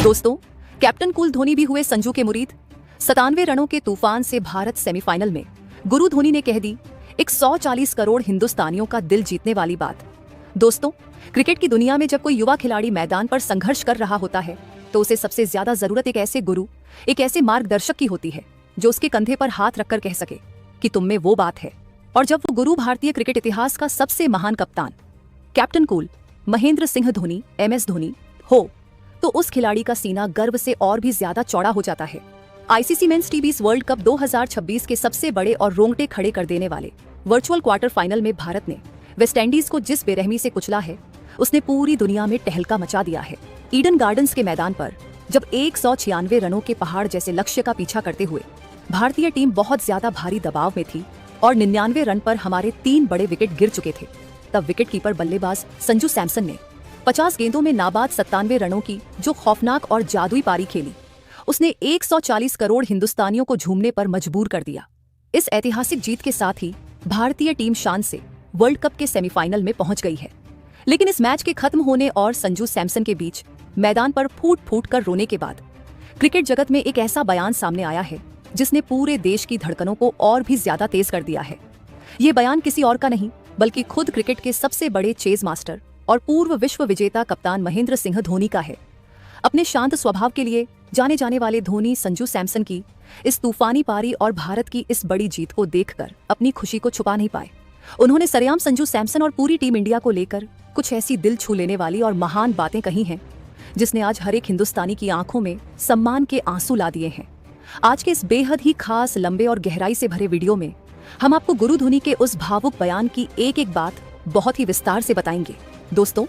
दोस्तों, captain cool Dhoni भी हुए संजू के मुरीद। 97 रनों के तूफान से भारत सेमीफाइनल में। गुरु धोनी ने कह दी 140 करोड़ हिंदुस्तानियों का दिल जीतने वाली बात। दोस्तों, क्रिकेट की दुनिया में जब कोई युवा खिलाड़ी मैदान पर संघर्ष कर रहा होता है तो उसे सबसे ज्यादा जरूरत एक ऐसे गुरु, एक ऐसे मार्गदर्शक की होती है जो उसके कंधे पर हाथ रखकर कह सके कि तुम में वो बात है। और जब वो गुरु भारतीय क्रिकेट इतिहास का सबसे महान कप्तान captain cool Mahendra Singh Dhoni MS Dhoni हो तो उस खिलाड़ी का सीना गर्व से और भी ज्यादा चौड़ा हो जाता है। ICC mains T20 world cup 2026 के सबसे बड़े और रोंगटे खड़े कर देने वाले वर्चुअल क्वार्टर फाइनल में भारत ने वेस्टइंडीज को जिस बेरहमी से कुचला है उसने पूरी दुनिया में टहलका मचा दिया है। ईडन गार्डन्स के मैदान पर जब 196 रनों के पहाड़ जैसे लक्ष्य का पीछा करते हुए भारतीय टीम बहुत ज्यादा भारी दबाव में थी और 99 रन पर हमारे 3 बड़े विकेट गिर चुके थे, तब विकेटकीपर बल्लेबाज संजू सैमसन ने 50 गेंदों में नाबाद 97 रनों की जो खौफनाक और जादुई पारी खेली, उसने 140 करोड़ हिंदुस्तानियों को झूमने पर मजबूर कर दिया। इस ऐतिहासिक जीत के साथ ही भारतीय टीम शान से वर्ल्ड कप के सेमीफाइनल में पहुंच गई है। लेकिन इस मैच के खत्म होने और संजू सैमसन के बीच मैदान पर फूट फूट कर रोने के बाद क्रिकेट जगत में एक ऐसा बयान सामने आया है जिसने पूरे देश की धड़कनों को और भी ज्यादा तेज कर दिया है। ये बयान किसी और का नहीं बल्कि खुद क्रिकेट के सबसे बड़े चेज मास्टर और पूर्व विश्व विजेता कप्तान महेंद्र सिंह धोनी का है। अपने शांत स्वभाव के लिए जाने जाने वाले धोनी संजू सैमसन की इस तूफानी पारी और भारत की इस बड़ी जीत को देखकर अपनी खुशी को छुपा नहीं पाए। उन्होंने सरेआम संजू सैमसन और पूरी टीम इंडिया को लेकर कुछ ऐसी दिल छू लेने वाली और महान बातें कही हैं जिसने आज हर एक हिंदुस्तानी की आंखों में सम्मान के आंसू ला दिए हैं। आज के इस बेहद ही खास, लंबे और गहराई से भरे वीडियो में हम आपको गुरु धोनी के उस भावुक बयान की एक एक बात बहुत ही विस्तार से बताएंगे। दोस्तों,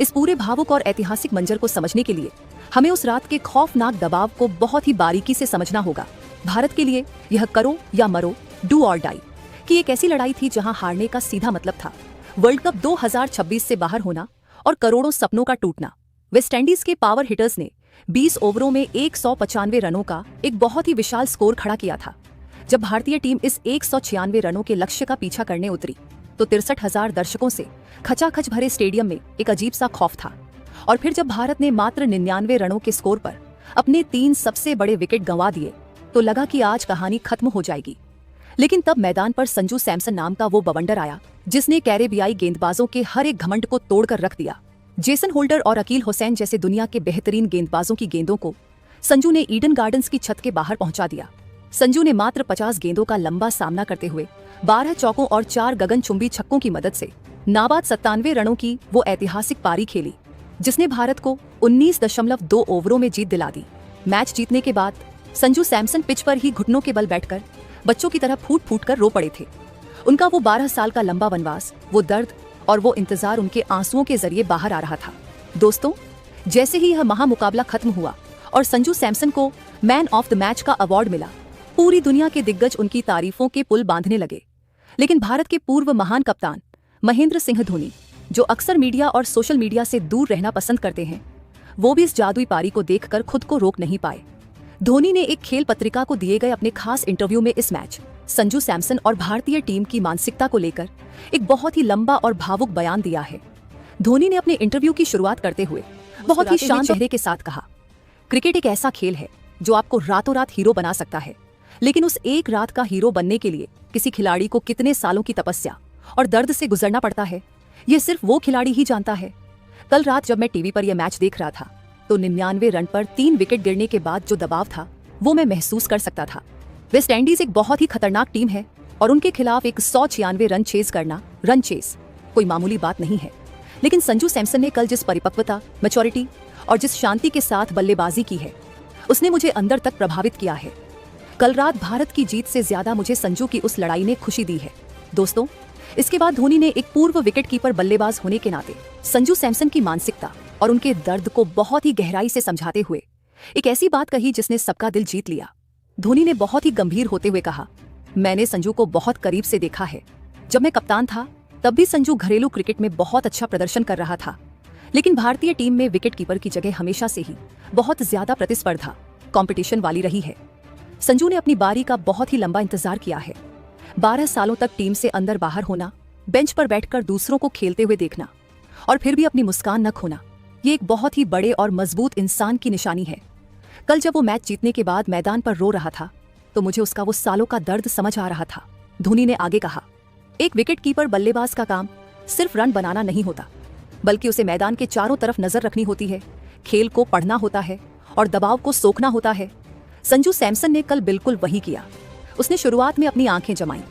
इस पूरे भावुक और ऐतिहासिक मंजर को समझने के लिए हमें उस रात के खौफनाक दबाव को बहुत ही बारीकी से समझना होगा। भारत के लिए यह करो या मरो, डू और डाई की एक ऐसी लड़ाई थी जहां हारने का सीधा मतलब था वर्ल्ड कप 2026 से बाहर होना और करोड़ों सपनों का टूटना। वेस्टइंडीज के पावर हिटर्स ने 20 ओवरों में 195 रनों का एक बहुत ही विशाल स्कोर खड़ा किया था। जब भारतीय टीम इस 196 रनों के लक्ष्य का पीछा करने उतरी तो 63,000 दर्शकों से खचाखच भरे स्टेडियम में एक अजीब सा खौफ था। और फिर जब भारत ने मात्र 99 रनों के स्कोर पर अपने 3 सबसे बड़े विकेट गंवा दिए तो लगा कि आज कहानी खत्म हो जाएगी। लेकिन तब मैदान पर संजू सैमसन नाम का वो बवंडर आया जिसने कैरेबियाई गेंदबाजों के हर एक घमंड को तोड़कर रख दिया। जेसन होल्डर और अकील हुसैन जैसे दुनिया के बेहतरीन गेंदबाजों की गेंदों को संजू ने ईडन गार्डन्स की छत के बाहर पहुंचा दिया। संजू ने मात्र 50 गेंदों का लंबा सामना करते हुए 12 चौकों और 4 गगनचुंबी छक्कों की मदद से नाबाद 97 रनों की वो ऐतिहासिक पारी खेली जिसने भारत को 19.2 ओवरों में जीत दिला दी। मैच जीतने के बाद संजू सैमसन पिच पर ही घुटनों के बल बैठकर बच्चों की तरह फूट फूट कर रो पड़े थे। उनका वो 12 साल का लंबा वनवास, वो दर्द और वो इंतजार उनके आंसुओं के जरिए बाहर आ रहा था। दोस्तों, जैसे ही यह महामुकाबला खत्म हुआ और संजू सैमसन को मैन ऑफ द मैच का अवार्ड मिला, पूरी दुनिया के दिग्गज उनकी तारीफों के पुल बांधने लगे। लेकिन भारत के पूर्व महान कप्तान महेंद्र सिंह धोनी, जो अक्सर मीडिया और सोशल मीडिया से दूर रहना पसंद करते हैं, वो भी इस जादुई पारी को देखकर खुद को रोक नहीं पाए। धोनी ने एक खेल पत्रिका को दिए गए अपने खास इंटरव्यू में इस मैच, संजू सैमसन और भारतीय टीम की मानसिकता को लेकर एक बहुत ही लंबा और भावुक बयान दिया है। धोनी ने अपने इंटरव्यू की शुरुआत करते हुए बहुत ही शांत चेहरे के साथ कहा, क्रिकेट एक ऐसा खेल है जो आपको रातों रात हीरो बना सकता है, लेकिन उस एक रात का हीरो बनने के लिए किसी खिलाड़ी को कितने सालों की तपस्या और दर्द से गुजरना पड़ता है, ये सिर्फ वो खिलाड़ी ही जानता है। कल रात जब मैं टीवी पर यह मैच देख रहा था तो 99 रन पर 3 विकेट गिरने के बाद जो दबाव था वो मैं महसूस कर सकता था। वेस्टइंडीज एक बहुत ही खतरनाक टीम है और उनके खिलाफ 196 रन चेज करना, रन चेज कोई मामूली बात नहीं है। लेकिन संजू सैमसन ने कल जिस परिपक्वता, मैच्योरिटी और जिस शांति के साथ बल्लेबाजी की है उसने मुझे अंदर तक प्रभावित किया है। कल रात भारत की जीत से ज्यादा मुझे संजू की उस लड़ाई ने खुशी दी है। दोस्तों, इसके बाद धोनी ने एक पूर्व विकेटकीपर बल्लेबाज होने के नाते संजू सैमसन की मानसिकता और उनके दर्द को बहुत ही गहराई से समझाते हुए एक ऐसी बात कही जिसने सबका दिल जीत लिया। धोनी ने बहुत ही गंभीर होते हुए कहा, मैंने संजू को बहुत करीब से देखा है। जब मैं कप्तान था तब भी संजू घरेलू क्रिकेट में बहुत अच्छा प्रदर्शन कर रहा था, लेकिन भारतीय टीम में विकेटकीपर की जगह हमेशा से ही बहुत ज्यादा प्रतिस्पर्धा, कंपटीशन वाली रही है। संजू ने अपनी बारी का बहुत ही लंबा इंतजार किया है। 12 सालों तक टीम से अंदर बाहर होना, बेंच पर बैठकर दूसरों को खेलते हुए देखना और फिर भी अपनी मुस्कान न खोना, ये एक बहुत ही बड़े और मजबूत इंसान की निशानी है। कल जब वो मैच जीतने के बाद मैदान पर रो रहा था तो मुझे उसका वो सालों का दर्द समझ आ रहा था। धोनी ने आगे कहा, एक विकेट कीपर बल्लेबाज का काम सिर्फ रन बनाना नहीं होता, बल्कि उसे मैदान के चारों तरफ नजर रखनी होती है, खेल को पढ़ना होता है और दबाव को सोखना होता है। संजू सैमसन ने कल बिल्कुल वही किया। उसने शुरुआत में अपनी आंखें जमाई,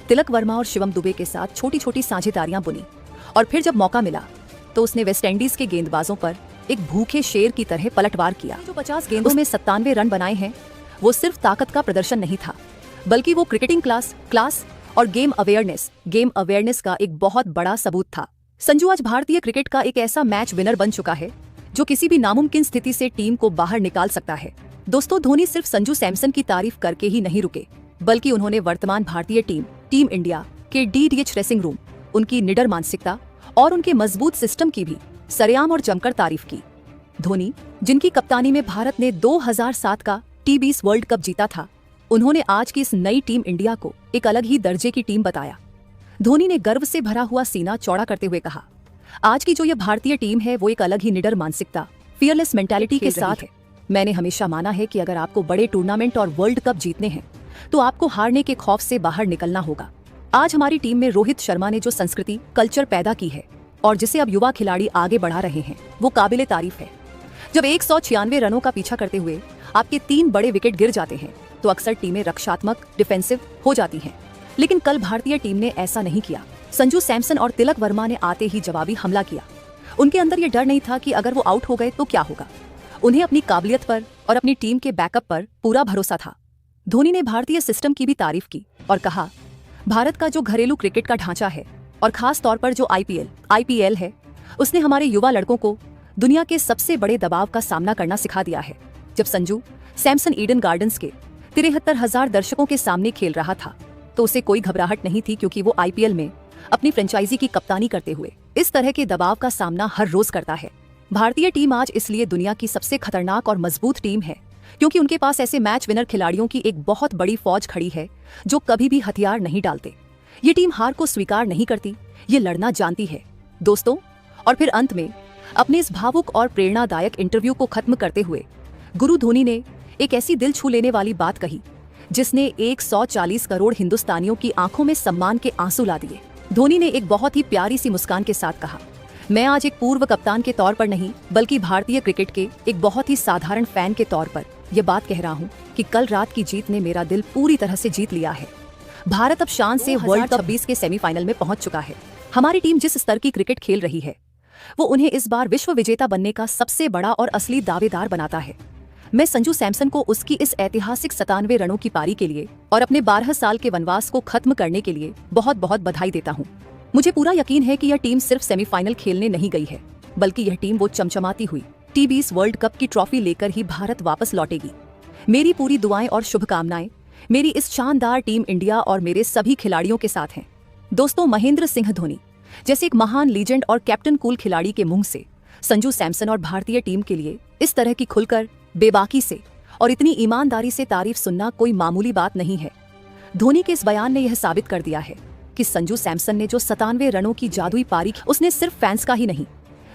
तिलक वर्मा और शिवम दुबे के साथ छोटी छोटी साझेदारियां बुनी और फिर जब मौका मिला तो उसने वेस्टइंडीज के गेंदबाजों पर एक भूखे शेर की तरह पलटवार किया। जो 50 गेंदों में 97 रन बनाए हैं, वो सिर्फ ताकत का प्रदर्शन नहीं था, बल्कि वो क्रिकेटिंग क्लास और गेम अवेयरनेस का एक बहुत बड़ा सबूत था। संजू आज भारतीय क्रिकेट का एक ऐसा मैच विनर बन चुका है जो किसी भी नामुमकिन स्थिति से टीम को बाहर निकाल सकता है। दोस्तों, धोनी सिर्फ संजू सैमसन की तारीफ करके ही नहीं रुके, बल्कि उन्होंने वर्तमान भारतीय टीम इंडिया के DDH ड्रेसिंग रूम, उनकी निडर मानसिकता और उनके मजबूत सिस्टम की भी सरेआम और जमकर तारीफ की। धोनी, जिनकी कप्तानी में भारत ने 2007 का T20 वर्ल्ड कप जीता था, उन्होंने आज की इस नई टीम इंडिया को एक अलग ही दर्जे की टीम बताया। धोनी ने गर्व से भरा हुआ सीना चौड़ा करते हुए कहा, आज की जो यह भारतीय टीम है वो एक अलग ही निडर मानसिकता, फियरलेस मेंटालिटी के साथ है। मैंने हमेशा माना है कि अगर आपको बड़े टूर्नामेंट और वर्ल्ड कप जीतने हैं तो आपको हारने के खौफ से बाहर निकलना होगा। आज हमारी टीम में रोहित शर्मा ने जो संस्कृति कल्चर पैदा की है और जिसे अब युवा खिलाड़ी आगे बढ़ा रहे हैं, वो काबिले तारीफ है। जब 196 रनों का पीछा करते हुए आपके 3 बड़े विकेट गिर जाते हैं तो अक्सर टीमें रक्षात्मक डिफेंसिव हो जाती हैं, लेकिन कल भारतीय टीम ने ऐसा नहीं किया। संजू सैमसन और तिलक वर्मा ने आते ही जवाबी हमला किया। उनके अंदर ये डर नहीं था कि अगर वो आउट हो गए तो क्या होगा। उन्हें अपनी काबिलियत पर और अपनी टीम के बैकअप पर पूरा भरोसा था। धोनी ने भारतीय सिस्टम की भी तारीफ की और कहा, भारत का जो घरेलू क्रिकेट का ढांचा है और खास तौर पर जो IPL है, उसने हमारे युवा लड़कों को दुनिया के सबसे बड़े दबाव का सामना करना सिखा दिया है। जब संजू सैमसन ईडन गार्डन्स के 73,000 दर्शकों के सामने खेल रहा था तो उसे कोई घबराहट नहीं थी, क्योंकि वो IPL में अपनी फ्रेंचाइजी की कप्तानी करते हुए इस तरह के दबाव का सामना हर रोज करता है। भारतीय टीम आज इसलिए दुनिया की सबसे खतरनाक और मजबूत टीम है क्योंकि उनके पास ऐसे मैच विनर खिलाड़ियों की एक बहुत बड़ी फौज खड़ी है जो कभी भी हथियार नहीं डालते। ये टीम हार को स्वीकार नहीं करती, ये लड़ना जानती है। दोस्तों, और फिर अंत में अपने इस भावुक और प्रेरणादायक इंटरव्यू को खत्म करते हुए गुरु धोनी ने एक ऐसी दिल छू लेने वाली बात कही जिसने 140 करोड़ हिंदुस्तानियों की आंखों में सम्मान के आंसू ला दिए। धोनी ने एक बहुत ही प्यारी सी मुस्कान के साथ कहा, मैं आज एक पूर्व कप्तान के तौर पर नहीं, बल्कि भारतीय क्रिकेट के एक बहुत ही साधारण फैन के तौर पर यह बात कह रहा हूँ कि कल रात की जीत ने मेरा दिल पूरी तरह से जीत लिया है। भारत अब शान से वर्ल्ड कप 20 के सेमीफाइनल में पहुंच चुका है। हमारी टीम जिस स्तर की क्रिकेट खेल रही है वो उन्हें इस बार विश्व विजेता बनने का सबसे बड़ा और असली दावेदार बनाता है। मैं संजू सैमसन को उसकी इस ऐतिहासिक 97 रनों की पारी के लिए और अपने 12 साल के वनवास को खत्म करने के लिए बहुत बहुत बधाई देता हूँ। मुझे पूरा यकीन है कि यह टीम सिर्फ सेमीफाइनल खेलने नहीं गई है, बल्कि यह टीम वो चमचमाती हुई T20 वर्ल्ड कप की ट्रॉफी लेकर ही भारत वापस लौटेगी। मेरी पूरी दुआएं और शुभकामनाएं मेरी इस शानदार टीम इंडिया और मेरे सभी खिलाड़ियों के साथ हैं। दोस्तों, महेंद्र सिंह धोनी जैसे एक महान लीजेंड और कैप्टन कूल खिलाड़ी के मुंह से संजू सैमसन और भारतीय टीम के लिए इस तरह की खुलकर, बेबाकी से और इतनी ईमानदारी से तारीफ सुनना कोई मामूली बात नहीं है। धोनी के इस बयान ने यह साबित कर दिया है कि संजू सैमसन ने जो 97 रनों की जादुई पारी की, उसने सिर्फ फैंस का ही नहीं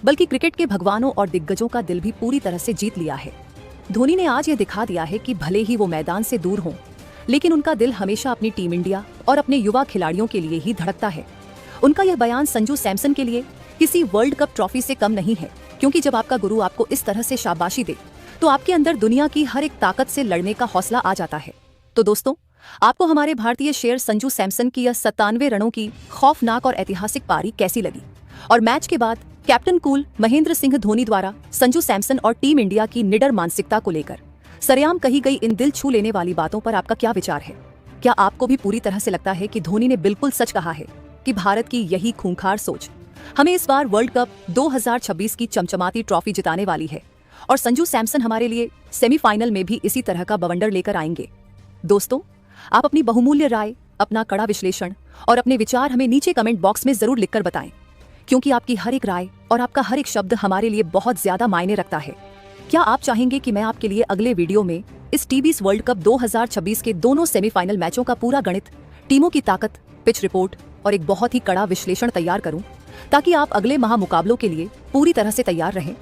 बल्कि क्रिकेट के भगवानों और दिग्गजों का दिल भी पूरी तरह से जीत लिया है। धोनी ने आज यह दिखा दिया है कि भले ही वो मैदान से दूर हों, लेकिन उनका दिल हमेशा अपनी टीम इंडिया और अपने युवा खिलाड़ियों के लिए ही धड़कता है। उनका यह बयान संजू सैमसन के लिए किसी वर्ल्ड कप ट्रॉफी से कम नहीं है, क्योंकि जब आपका गुरु आपको इस तरह से शाबाशी दे तो आपके अंदर दुनिया की हर एक ताकत से लड़ने का हौसला आ जाता है। तो दोस्तों, आपको हमारे भारतीय शेर संजू सैमसन की यह 97 रनों की खौफनाक और ऐतिहासिक पारी कैसी लगी? और मैच के बाद कैप्टन कूल महेंद्र सिंह धोनी द्वारा संजू सैमसन और टीम इंडिया की निडर मानसिकता को लेकर सरेआम कही गई इन दिल छू लेने वाली बातों पर आपका क्या विचार है? क्या आपको भी पूरी तरह से लगता है कि धोनी ने बिल्कुल सच कहा है कि भारत की यही खूंखार सोच हमें इस बार वर्ल्ड कप 2026 की चमचमाती ट्रॉफी जिताने वाली है और संजू सैमसन हमारे लिए सेमीफाइनल में भी इसी तरह का बवंडर लेकर आएंगे? दोस्तों, आप अपनी बहुमूल्य राय, अपना कड़ा विश्लेषण और अपने विचार हमें नीचे कमेंट बॉक्स में जरूर लिखकर बताएं, क्योंकि आपकी हर एक राय और आपका हर एक शब्द हमारे लिए बहुत ज्यादा मायने रखता है। क्या आप चाहेंगे कि मैं आपके लिए अगले वीडियो में इस T20 वर्ल्ड कप 2026 के दोनों सेमीफाइनल मैचों का पूरा गणित, टीमों की ताकत, पिच रिपोर्ट और एक बहुत ही कड़ा विश्लेषण तैयार करूं, ताकि आप अगले महामुकाबलों के लिए पूरी तरह से तैयार रहें?